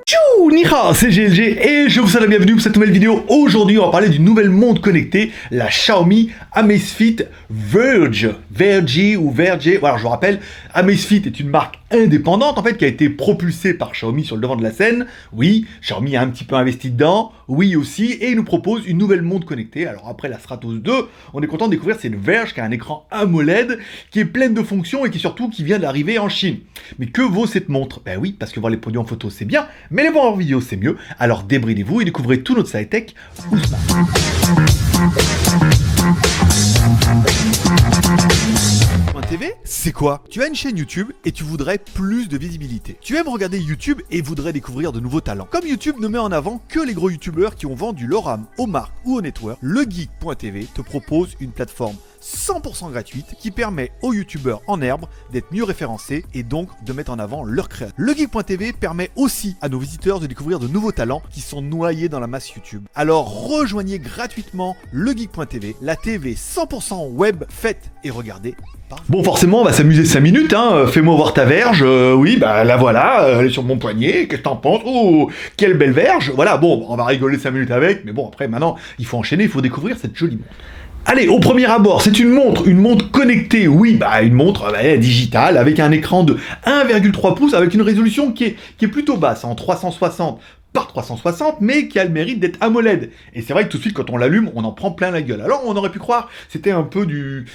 Tchou, ni hao, c'est GLG et je vous souhaite la bienvenue pour cette nouvelle vidéo. Aujourd'hui, on va parler d'une nouvelle montre connectée, la Xiaomi Amazfit Verge. Verge ou Verge. Voilà, je vous rappelle, Amazfit est une marque indépendante en fait qui a été propulsée par Xiaomi sur le devant de la scène. Oui, Xiaomi a un petit peu investi dedans. Oui aussi, et il nous propose une nouvelle montre connectée. Alors après la Stratos 2, on est content de découvrir cette Verge qui a un écran AMOLED qui est pleine de fonctions et qui surtout qui vient d'arriver en Chine. Mais que vaut cette montre? Ben oui, parce que voir les produits en photo c'est bien, mais les voir en vidéo c'est mieux. Alors débridez-vous et découvrez tout notre site tech. TV, c'est quoi? Tu as une chaîne YouTube et tu voudrais plus de visibilité. Tu aimes regarder YouTube et voudrais découvrir de nouveaux talents. Comme YouTube ne met en avant que les gros youtubeurs qui ont vendu leur âme aux marques ou aux networks, legeek.tv te propose une plateforme 100% gratuite qui permet aux youtubeurs en herbe d'être mieux référencés et donc de mettre en avant leurs créateurs. Legeek.tv permet aussi à nos visiteurs de découvrir de nouveaux talents qui sont noyés dans la masse YouTube. Alors rejoignez gratuitement legeek.tv, la TV 100% web faite et regardée. Bon, forcément, on va s'amuser 5 minutes, hein. Fais-moi voir ta verge. Oui, bah la voilà, elle est sur mon poignet. Qu'est-ce que t'en penses? Oh, quelle belle verge. Voilà, bon, on va rigoler 5 minutes avec, mais bon, après, maintenant, il faut enchaîner, il faut découvrir cette jolie montre. Allez, au premier abord, c'est une montre connectée, oui, bah une montre digitale avec un écran de 1,3 pouces avec une résolution qui est plutôt basse, en 360 par 360, mais qui a le mérite d'être AMOLED. Et c'est vrai que tout de suite, quand on l'allume, on en prend plein la gueule. Alors, on aurait pu croire c'était un peu du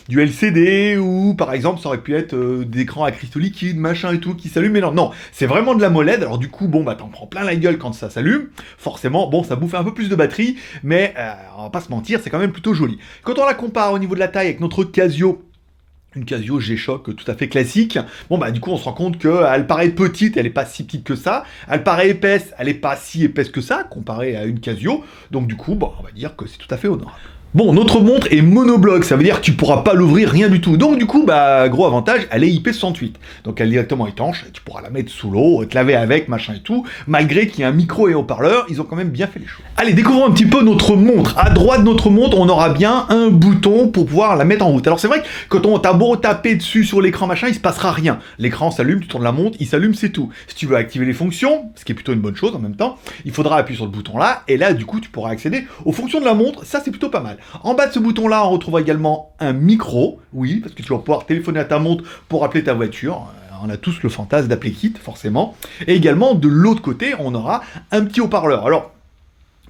LCD, ou par exemple, ça aurait pu être des écrans à cristaux liquides, machin et tout, qui s'allument, mais non, c'est vraiment de l'AMOLED. Alors du coup, bon, bah t'en prends plein la gueule quand ça s'allume. Forcément, bon, ça bouffe un peu plus de batterie, mais on va pas se mentir, c'est quand même plutôt joli. Quand on la compare au niveau de la taille avec notre Casio, une Casio G-Shock tout à fait classique, bon bah du coup on se rend compte qu'elle paraît petite, elle est pas si petite que ça, elle paraît épaisse, elle est pas si épaisse que ça, comparée à une Casio, donc du coup, bon, on va dire que c'est tout à fait honorable. Bon, notre montre est monobloc, ça veut dire que tu pourras pas l'ouvrir, rien du tout. Donc du coup, bah gros avantage, elle est IP68. Donc elle est directement étanche, tu pourras la mettre sous l'eau, te laver avec, machin et tout, malgré qu'il y a un micro et haut-parleur, ils ont quand même bien fait les choses. Allez, découvrons un petit peu notre montre. À droite de notre montre, on aura bien un bouton pour pouvoir la mettre en route. Alors c'est vrai que quand t'as beau taper dessus sur l'écran, machin, il se passera rien. L'écran s'allume, tu tournes la montre, il s'allume, c'est tout. Si tu veux activer les fonctions, ce qui est plutôt une bonne chose en même temps, il faudra appuyer sur le bouton là, et là du coup tu pourras accéder aux fonctions de la montre, ça c'est plutôt pas mal. En bas de ce bouton-là, on retrouve également un micro, oui, parce que tu vas pouvoir téléphoner à ta montre pour appeler ta voiture. On a tous le fantasme d'appeler Kit, forcément. Et également, de l'autre côté, on aura un petit haut-parleur. Alors,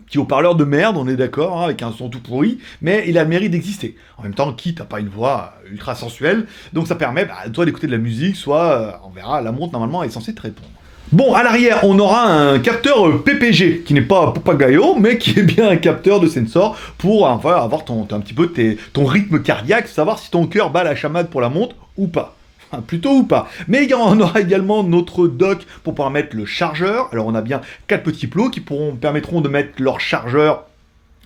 petit haut-parleur de merde, on est d'accord, hein, avec un son tout pourri, mais il a le mérite d'exister. En même temps, Kit n'a pas une voix ultra sensuelle, donc ça permet, toi, d'écouter de la musique, soit, on verra, la montre, normalement, est censée te répondre. Bon, à l'arrière, on aura un capteur PPG, qui n'est pas Papagayo, mais qui est bien un capteur de sensor pour enfin, avoir un petit peu ton rythme cardiaque, savoir si ton cœur bat la chamade pour la montre ou pas. Enfin, plutôt ou pas. Mais on aura également notre dock pour pouvoir mettre le chargeur. Alors on a bien 4 petits plots qui permettront de mettre leur chargeur.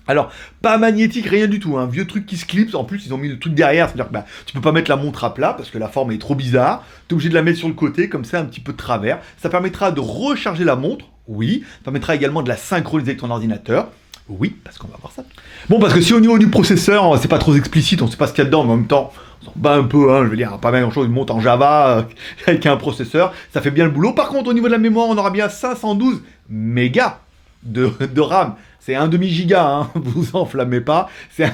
Alors, pas magnétique, rien du tout, un vieux truc qui se clipse, en plus ils ont mis le truc derrière, c'est-à-dire que tu peux pas mettre la montre à plat, parce que la forme est trop bizarre, t'es obligé de la mettre sur le côté, comme ça, un petit peu de travers, ça permettra de recharger la montre, oui, ça permettra également de la synchroniser avec ton ordinateur, oui, parce qu'on va voir ça. Bon, parce que si au niveau du processeur, c'est pas trop explicite, on sait pas ce qu'il y a dedans, mais en même temps, on s'en bat un peu, hein, je veux dire, pas mal grand-chose, une montre en Java, avec un processeur, ça fait bien le boulot. Par contre, au niveau de la mémoire, on aura bien 512 mégas de RAM. C'est un demi-giga, hein, vous enflammez pas, c'est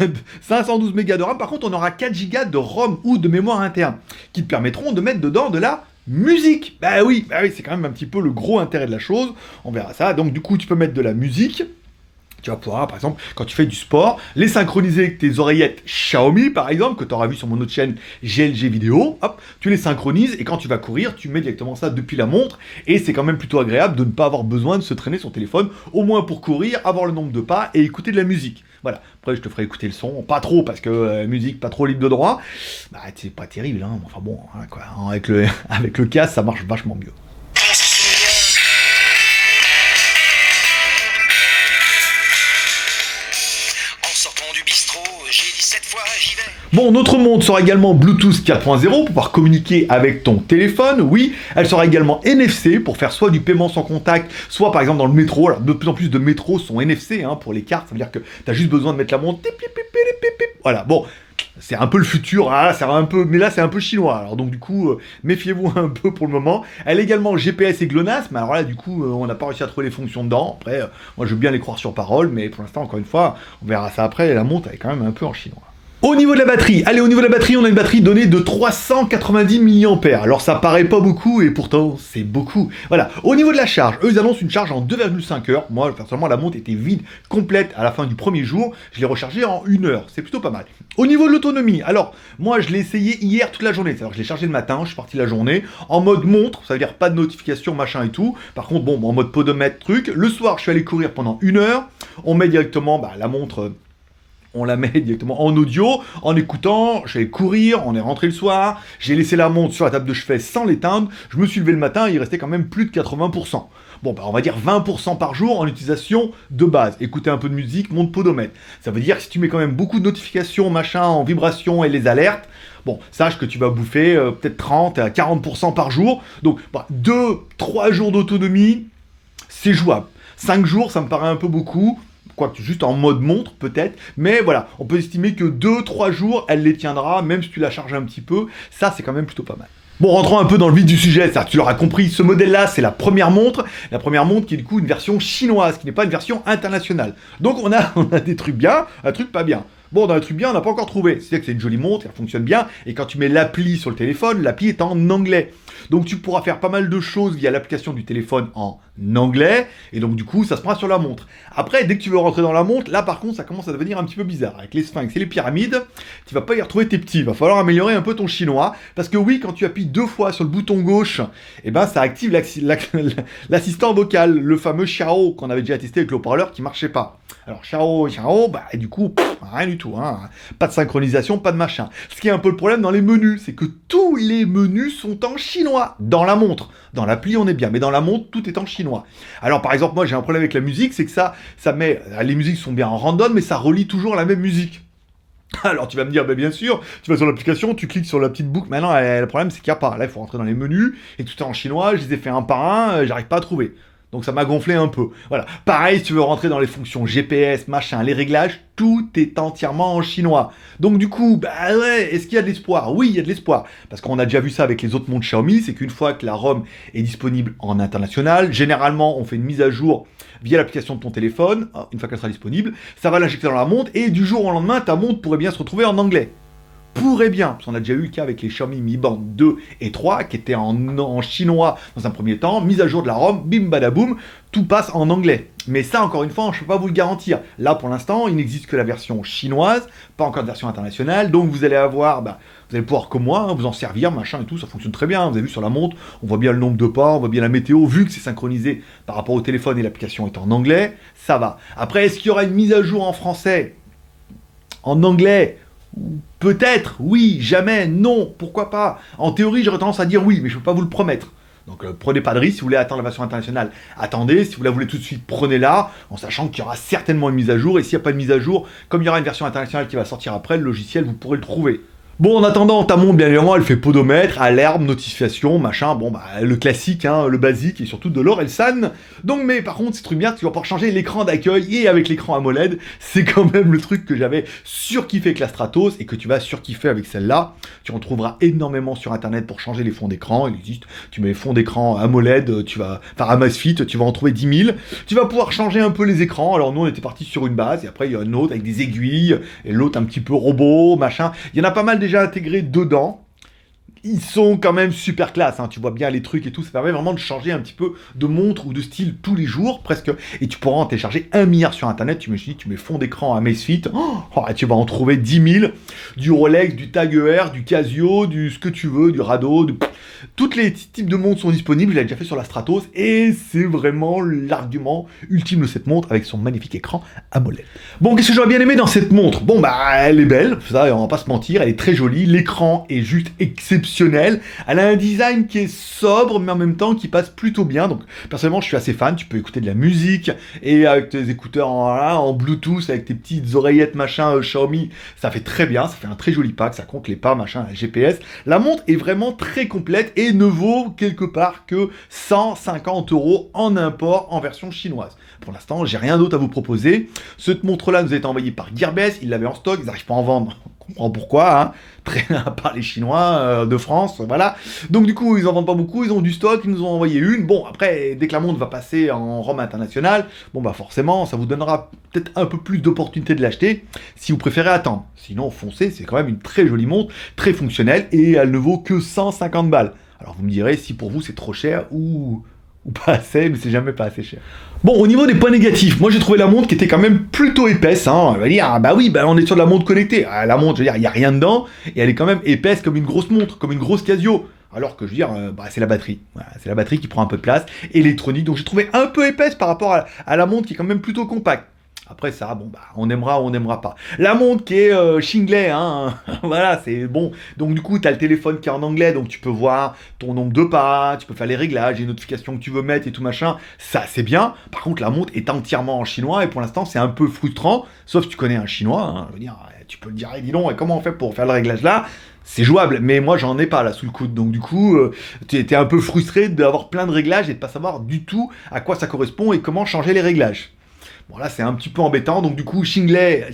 512 mégas de RAM. Par contre, on aura 4 gigas de ROM ou de mémoire interne, qui te permettront de mettre dedans de la musique. Bah oui, c'est quand même un petit peu le gros intérêt de la chose, on verra ça. Donc du coup, tu peux mettre de la musique. Tu vas pouvoir, par exemple, quand tu fais du sport, les synchroniser avec tes oreillettes Xiaomi, par exemple, que tu auras vu sur mon autre chaîne GLG vidéo. Hop, tu les synchronises et quand tu vas courir, tu mets directement ça depuis la montre. Et c'est quand même plutôt agréable de ne pas avoir besoin de se traîner son téléphone, au moins pour courir, avoir le nombre de pas et écouter de la musique. Voilà. Après, je te ferai écouter le son, pas trop, parce que musique pas trop libre de droit. Bah, c'est pas terrible, hein. Enfin bon, voilà, quoi. Avec le casque, ça marche vachement mieux. Bon, notre montre sera également Bluetooth 4.0 pour pouvoir communiquer avec ton téléphone, oui. Elle sera également NFC pour faire soit du paiement sans contact, soit par exemple dans le métro. Alors de plus en plus de métros sont NFC, hein, pour les cartes, ça veut dire que tu as juste besoin de mettre la montre, voilà, bon, C'est un peu le futur, ah, c'est un peu, mais là c'est un peu chinois. Alors donc du coup, méfiez-vous un peu pour le moment. Elle est également GPS et GLONASS, mais alors là du coup, on n'a pas réussi à trouver les fonctions dedans. Après, moi je veux bien les croire sur parole, mais pour l'instant, encore une fois, on verra ça après. La montre elle est quand même un peu en chinois. Au niveau de la batterie, allez, au niveau de la batterie, on a une batterie donnée de 390 mAh. Alors ça paraît pas beaucoup et pourtant c'est beaucoup. Voilà. Au niveau de la charge, eux ils annoncent une charge en 2,5 heures. Moi personnellement la montre était vide, complète à la fin du premier jour. Je l'ai rechargée en 1 heure. C'est plutôt pas mal. Au niveau de l'autonomie, alors moi je l'ai essayé hier toute la journée. C'est-à-dire que je l'ai chargé le matin, je suis parti la journée en mode montre, ça veut dire pas de notification, machin et tout. Par contre bon, en mode podomètre truc. Le soir je suis allé courir pendant 1 heure. On met directement la montre. On la met directement en audio, en écoutant, je vais courir, on est rentré le soir, j'ai laissé la montre sur la table de chevet sans l'éteindre, je me suis levé le matin, il restait quand même plus de 80%. Bon, on va dire 20% par jour en utilisation de base. Écouter un peu de musique, montre podomètre. Ça veut dire que si tu mets quand même beaucoup de notifications, machin, en vibration et les alertes, bon, sache que tu vas bouffer peut-être 30 à 40% par jour. Donc, 2-3 jours d'autonomie, c'est jouable. 5 jours, ça me paraît un peu beaucoup. Quoique juste en mode montre peut-être, mais voilà, on peut estimer que 2-3 jours, elle les tiendra, même si tu la charges un petit peu, ça c'est quand même plutôt pas mal. Bon, rentrons un peu dans le vif du sujet, ça, tu l'auras compris, ce modèle-là, c'est la première montre qui est du coup une version chinoise, qui n'est pas une version internationale. Donc on a des trucs bien, un truc pas bien. Bon, dans les trucs bien, on n'a pas encore trouvé. C'est-à-dire que c'est une jolie montre, elle fonctionne bien, et quand tu mets l'appli sur le téléphone, l'appli est en anglais. Donc tu pourras faire pas mal de choses via l'application du téléphone en anglais, et donc du coup, ça se prend sur la montre. Après, dès que tu veux rentrer dans la montre, là par contre, ça commence à devenir un petit peu bizarre. Avec les sphinx et les pyramides, tu vas pas y retrouver tes petits. Il va falloir améliorer un peu ton chinois, parce que oui, quand tu appuies 2 fois sur le bouton gauche, eh ben ça active l'assistant vocal, le fameux Xiao qu'on avait déjà testé avec le haut-parleur qui marchait pas. Alors Xiao, et du coup, rien du tout, hein. Pas de synchronisation, pas de machin. Ce qui est un peu le problème dans les menus, c'est que tous les menus sont en chinois dans la montre. Dans l'appli, on est bien, mais dans la montre, tout est en chinois. Alors par exemple, moi j'ai un problème avec la musique, c'est que ça met, les musiques sont bien en random, mais ça relie toujours la même musique. Alors tu vas me dire, bien sûr, tu vas sur l'application, tu cliques sur la petite boucle, maintenant le problème c'est qu'il n'y a pas, là il faut rentrer dans les menus, et tout est en chinois, je les ai fait un par un, j'arrive pas à trouver. Donc ça m'a gonflé un peu. Voilà. Pareil, si tu veux rentrer dans les fonctions GPS, machin, les réglages, tout est entièrement en chinois. Donc du coup, est-ce qu'il y a de l'espoir? Oui, il y a de l'espoir. Parce qu'on a déjà vu ça avec les autres montres Xiaomi, c'est qu'une fois que la ROM est disponible en international, généralement on fait une mise à jour via l'application de ton téléphone, une fois qu'elle sera disponible, ça va l'injecter dans la montre, et du jour au lendemain, ta montre pourrait bien se retrouver en anglais. Pourrait bien, parce qu'on a déjà eu le cas avec les Xiaomi Mi Band 2 et 3 qui étaient en chinois dans un premier temps, mise à jour de la ROM, bim badaboum, tout passe en anglais. Mais ça, encore une fois, je ne peux pas vous le garantir. Là, pour l'instant, il n'existe que la version chinoise, pas encore de version internationale, donc vous allez avoir, vous allez pouvoir, comme moi, vous en servir, machin et tout, ça fonctionne très bien. Vous avez vu sur la montre, on voit bien le nombre de pas, on voit bien la météo, vu que c'est synchronisé par rapport au téléphone et l'application est en anglais, ça va. Après, est-ce qu'il y aura une mise à jour en français, en anglais? Peut-être, oui, jamais, non, pourquoi pas. En théorie, j'aurais tendance à dire oui, mais je ne peux pas vous le promettre. Donc prenez pas de risque, si vous voulez attendre la version internationale, attendez, si vous la voulez tout de suite, prenez-la, en sachant qu'il y aura certainement une mise à jour, et s'il n'y a pas de mise à jour, comme il y aura une version internationale qui va sortir après, le logiciel, vous pourrez le trouver. Bon, en attendant, ta montre, bien évidemment, elle fait podomètre, alarme, notification, machin, le classique, le basique, et surtout de l'Orelsan. Donc, mais par contre, c'est truc bien, tu vas pouvoir changer l'écran d'accueil, et avec l'écran AMOLED, c'est quand même le truc que j'avais surkiffé avec la Stratos, et que tu vas surkiffer avec celle-là. Tu en trouveras énormément sur Internet pour changer les fonds d'écran, il existe, tu mets fonds d'écran AMOLED, Amazfit, tu vas en trouver 10 000. Tu vas pouvoir changer un peu les écrans, alors nous, on était partis sur une base, et après, il y a une autre avec des aiguilles, et l'autre un petit peu robot, machin. Il y en a pas mal déjà intégrés dedans. Ils sont quand même super classe, tu vois bien les trucs et tout, ça permet vraiment de changer un petit peu de montre ou de style tous les jours, presque, et tu pourras en télécharger 1 milliard sur Internet, tu mets fond d'écran à Amazfit, tu vas en trouver 10 000, du Rolex, du Tag Heuer, du Casio, du ce que tu veux, du Rado, tous les types de montres sont disponibles, je l'ai déjà fait sur la Stratos, et c'est vraiment l'argument ultime de cette montre avec son magnifique écran AMOLED. Bon, qu'est-ce que j'aurais bien aimé dans cette montre? Bon, elle est belle, ça, on va pas se mentir, elle est très jolie, l'écran est juste exceptionnel. Elle a un design qui est sobre, mais en même temps qui passe plutôt bien. Donc, personnellement, je suis assez fan. Tu peux écouter de la musique et avec tes écouteurs en Bluetooth, avec tes petites oreillettes machin Xiaomi, ça fait très bien. Ça fait un très joli pack. Ça compte les pas, machin, la GPS. La montre est vraiment très complète et ne vaut quelque part que 150 € en import en version chinoise. Pour l'instant, j'ai rien d'autre à vous proposer. Cette montre-là nous a été envoyée par Gearbest. Ils l'avaient en stock. Ils n'arrivent pas à en vendre. comprend pourquoi, hein, par les Chinois de France, voilà. Donc du coup, ils en vendent pas beaucoup, ils ont du stock, ils nous ont envoyé une. Bon, après, dès que la montre va passer en Rome internationale, bon bah forcément, ça vous donnera peut-être un peu plus d'opportunité de l'acheter, si vous préférez attendre. Sinon, foncez, c'est quand même une très jolie montre, très fonctionnelle, et elle ne vaut que 150 balles. Alors vous me direz si pour vous c'est trop cher ou pas assez, mais c'est jamais pas assez cher. Bon, au niveau des points négatifs, moi j'ai trouvé la montre qui était quand même plutôt épaisse, hein. On va dire, ah bah oui, bah on est sur de la montre connectée. Ah, la montre, je veux dire, il n'y a rien dedans, et elle est quand même épaisse comme une grosse montre, comme une grosse Casio. Alors que je veux dire, bah, c'est la batterie. Voilà, c'est la batterie qui prend un peu de place, électronique, donc j'ai trouvé un peu épaisse par rapport à la montre qui est quand même plutôt compacte. Après ça, bon bah on aimera ou on n'aimera pas. La montre qui est Shingley, hein, voilà, c'est bon. Donc du coup, tu as le téléphone qui est en anglais, donc tu peux voir ton nombre de pas, tu peux faire les réglages, les notifications que tu veux mettre et tout machin. Ça, c'est bien. Par contre, la montre est entièrement en chinois et pour l'instant, c'est un peu frustrant. Sauf si tu connais un chinois, hein, je veux dire, tu peux le dire, dis donc, et comment on fait pour faire le réglage là? C'est jouable, mais moi j'en ai pas là sous le coude, donc du coup tu étais un peu frustré d'avoir plein de réglages et de pas savoir du tout à quoi ça correspond et comment changer les réglages. Bon là c'est un petit peu embêtant, donc du coup Shingley,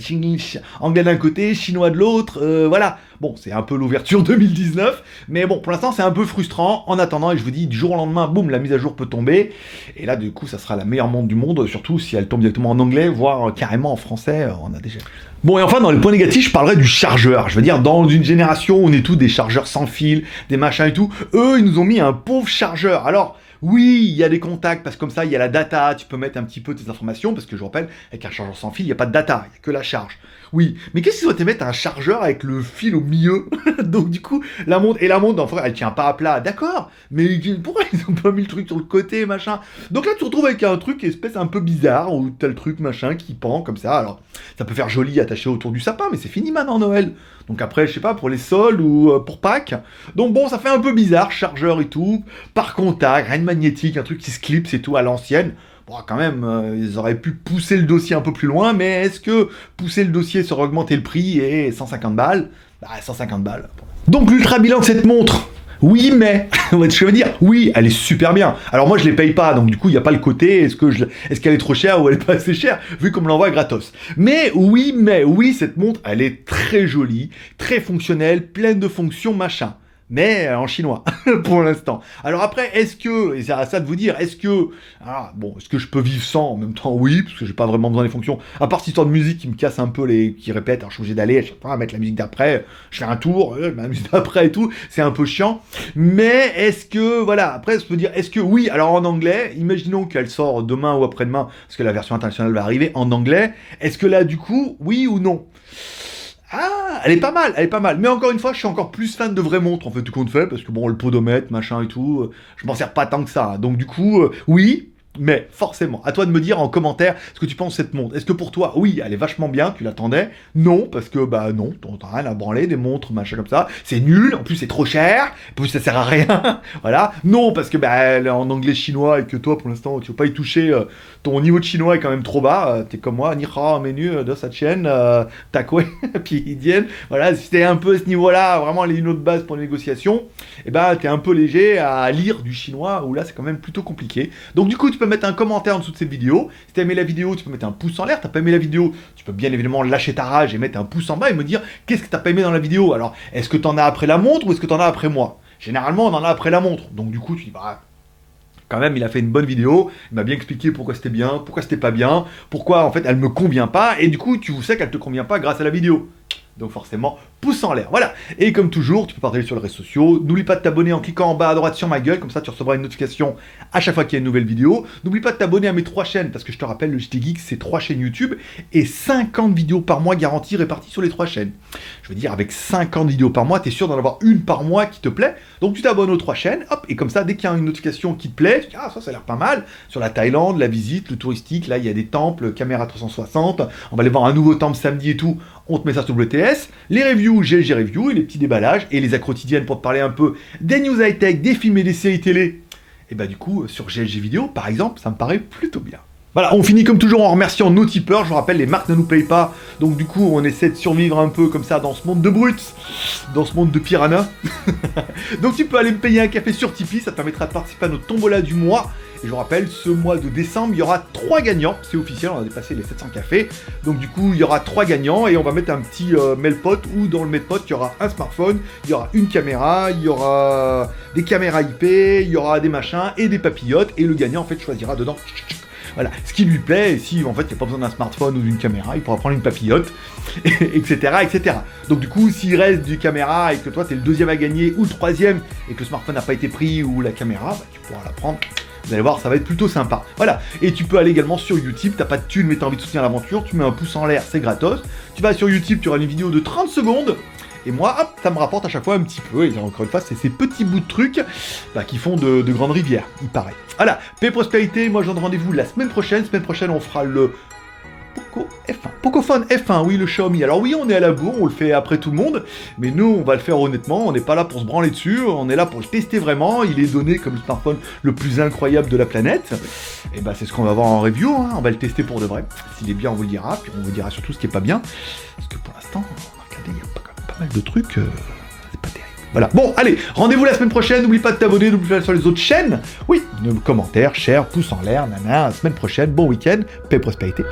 anglais d'un côté, chinois de l'autre, voilà. Bon, c'est un peu l'ouverture 2019, mais bon, pour l'instant c'est un peu frustrant. En attendant, et je vous dis, du jour au lendemain, boum, la mise à jour peut tomber. Et là, du coup, ça sera la meilleure montre du monde, surtout si elle tombe directement en anglais, voire carrément en français, on a déjà. Bon, et enfin, dans les points négatifs, je parlerai du chargeur. Je veux dire, dans une génération où on est tous des chargeurs sans fil, des machins et tout, eux, ils nous ont mis un pauvre chargeur. Alors, oui, il y a des contacts, parce que comme ça, il y a la data, tu peux mettre un petit peu tes informations, parce que je rappelle, avec un chargeur sans fil, il n'y a pas de data, il n'y a que la charge. Oui, mais qu'est-ce qu'ils ont mettre un chargeur avec le fil au milieu? Donc du coup, la montre, elle tient pas à plat, d'accord, mais pourquoi ils ont pas mis le truc sur le côté, machin? Donc là, tu te retrouves avec un truc espèce un peu bizarre, où t'as le truc, machin, qui pend comme ça, alors ça peut faire joli attaché autour du sapin, mais c'est fini maintenant Noël. Donc après, je sais pas, pour les soldes ou pour Pâques. Donc bon, ça fait un peu bizarre, chargeur et tout, par contact, rien de magnétique, un truc qui se clipse et tout à l'ancienne. Bon, quand même, ils auraient pu pousser le dossier un peu plus loin, mais est-ce que pousser le dossier sur augmenter le prix et 150 balles? Bah, 150 balles. Donc l'ultra bilan de cette montre, oui, mais, je veux dire, oui, elle est super bien. Alors moi, je les paye pas, donc du coup, il n'y a pas le côté, est-ce qu'elle est trop chère ou elle est pas assez chère, vu qu'on me l'envoie gratos. Mais, oui, cette montre, elle est très jolie, très fonctionnelle, pleine de fonctions, machin. Mais en chinois, pour l'instant. Alors après, est-ce que, et c'est à ça de vous dire, est-ce que je peux vivre sans? En même temps, oui, parce que j'ai pas vraiment besoin des fonctions. À part cette histoire de musique qui me casse un peu qui répète, alors je suis obligé d'aller à chaque fois mettre la musique d'après, je fais un tour, la musique d'après et tout, c'est un peu chiant. Mais est-ce que, voilà, après, je peux dire, est-ce que, oui, alors en anglais, imaginons qu'elle sort demain ou après-demain, parce que la version internationale va arriver en anglais, est-ce que là, du coup, oui ou non? Ah, elle est pas mal. Mais encore une fois, je suis encore plus fan de vraies montres, en fait, tout compte fait, parce que bon, le podomètre, machin et tout, je m'en sers pas tant que ça. Donc du coup, oui, mais forcément, à toi de me dire en commentaire ce que tu penses de cette montre. Est-ce que pour toi, oui, elle est vachement bien, tu l'attendais? Non, parce que, bah non, t'as rien à branler, des montres, machin comme ça, c'est nul, en plus c'est trop cher, en plus ça sert à rien, voilà. Non, parce que, bah, elle est en anglais chinois et que toi, pour l'instant, tu veux pas y toucher, ton niveau de chinois est quand même trop bas, t'es comme moi, ni hao menu de sa chaîne, takwe, puis idienne, voilà, si t'es un peu à ce niveau-là, vraiment les notes de base pour les négociations, et bah t'es un peu léger à lire du chinois, où là c'est quand même plutôt compliqué. Donc du coup, tu peux mettre un commentaire en dessous de cette vidéo. Si t'as aimé la vidéo, tu peux mettre un pouce en l'air. T'as pas aimé la vidéo, tu peux bien évidemment lâcher ta rage et mettre un pouce en bas et me dire qu'est-ce que t'as pas aimé dans la vidéo. Alors, est-ce que t'en as après la montre ou est-ce que t'en as après moi? Généralement, on en a après la montre. Donc du coup, tu dis, bah, quand même, il a fait une bonne vidéo, il m'a bien expliqué pourquoi c'était bien, pourquoi c'était pas bien, pourquoi en fait elle me convient pas, et du coup, tu sais qu'elle te convient pas grâce à la vidéo. Donc forcément, pouce en l'air, voilà. Et comme toujours, tu peux partager sur les réseaux sociaux. N'oublie pas de t'abonner en cliquant en bas à droite sur ma gueule, comme ça tu recevras une notification à chaque fois qu'il y a une nouvelle vidéo. N'oublie pas de t'abonner à mes 3 chaînes, parce que je te rappelle, le JT Geek, c'est 3 chaînes YouTube et 50 vidéos par mois garanties réparties sur les 3 chaînes. Je veux dire, avec 50 vidéos par mois, tu es sûr d'en avoir une par mois qui te plaît. Donc tu t'abonnes aux 3 chaînes, hop, et comme ça, dès qu'il y a une notification qui te plaît, tu dis, ah, ça a l'air pas mal. Sur la Thaïlande, la visite, le touristique, là, il y a des temples, caméra 360, on va aller voir un nouveau temple samedi et tout, on te met ça sur WTS. Les reviews, GLG Review, et les petits déballages, et les accros quotidiennes pour te parler un peu des news high-tech, des films et des séries télé. Et bah du coup, sur GLG Vidéo, par exemple, ça me paraît plutôt bien. Voilà, on finit comme toujours en remerciant nos tipeurs. Je vous rappelle, les marques ne nous payent pas, donc du coup, on essaie de survivre un peu comme ça dans ce monde de brutes, dans ce monde de piranha. Donc tu peux aller me payer un café sur Tipeee, ça te permettra de participer à notre tombola du mois. Et je vous rappelle, ce mois de décembre, il y aura 3 gagnants. C'est officiel, on a dépassé les 700 cafés. Donc du coup, il y aura 3 gagnants et on va mettre un petit mail-pot où dans le mail-pot, il y aura un smartphone, il y aura une caméra, il y aura des caméras IP, il y aura des machins et des papillotes. Et le gagnant, en fait, choisira dedans voilà, ce qui lui plaît. Et si, en fait, il n'y a pas besoin d'un smartphone ou d'une caméra, il pourra prendre une papillote, etc., etc. Donc du coup, s'il reste du caméra et que toi, t'es le deuxième à gagner ou le troisième et que le smartphone n'a pas été pris ou la caméra, bah, tu pourras la prendre. Vous allez voir, ça va être plutôt sympa. Voilà. Et tu peux aller également sur YouTube. T'as pas de thune, mais t'as envie de soutenir l'aventure. Tu mets un pouce en l'air, c'est gratos. Tu vas sur YouTube, tu auras une vidéo de 30 secondes. Et moi, hop, ça me rapporte à chaque fois un petit peu. Et encore une fois, c'est ces petits bouts de trucs qui font de grandes rivières, il paraît. Voilà. Paix et prospérité. Moi, je donne rendez-vous la semaine prochaine. Semaine prochaine, on fera le Poco F1. Pocophone F1, oui, le Xiaomi. Alors oui, on est à la bourre, on le fait après tout le monde, mais nous, on va le faire honnêtement, on n'est pas là pour se branler dessus, on est là pour le tester vraiment, il est donné comme le smartphone le plus incroyable de la planète, et bah c'est ce qu'on va voir en review, hein. On va le tester pour de vrai. S'il est bien, on vous le dira, puis on vous dira surtout ce qui est pas bien, parce que pour l'instant, regardez, il y a pas mal de trucs, c'est pas terrible. Voilà, bon, allez, rendez-vous la semaine prochaine, n'oublie pas de t'abonner, n'oublie pas sur les autres chaînes, oui, commentaires, share, pouce en l'air, nana, semaine prochaine, bon week-end, paix et prospérité.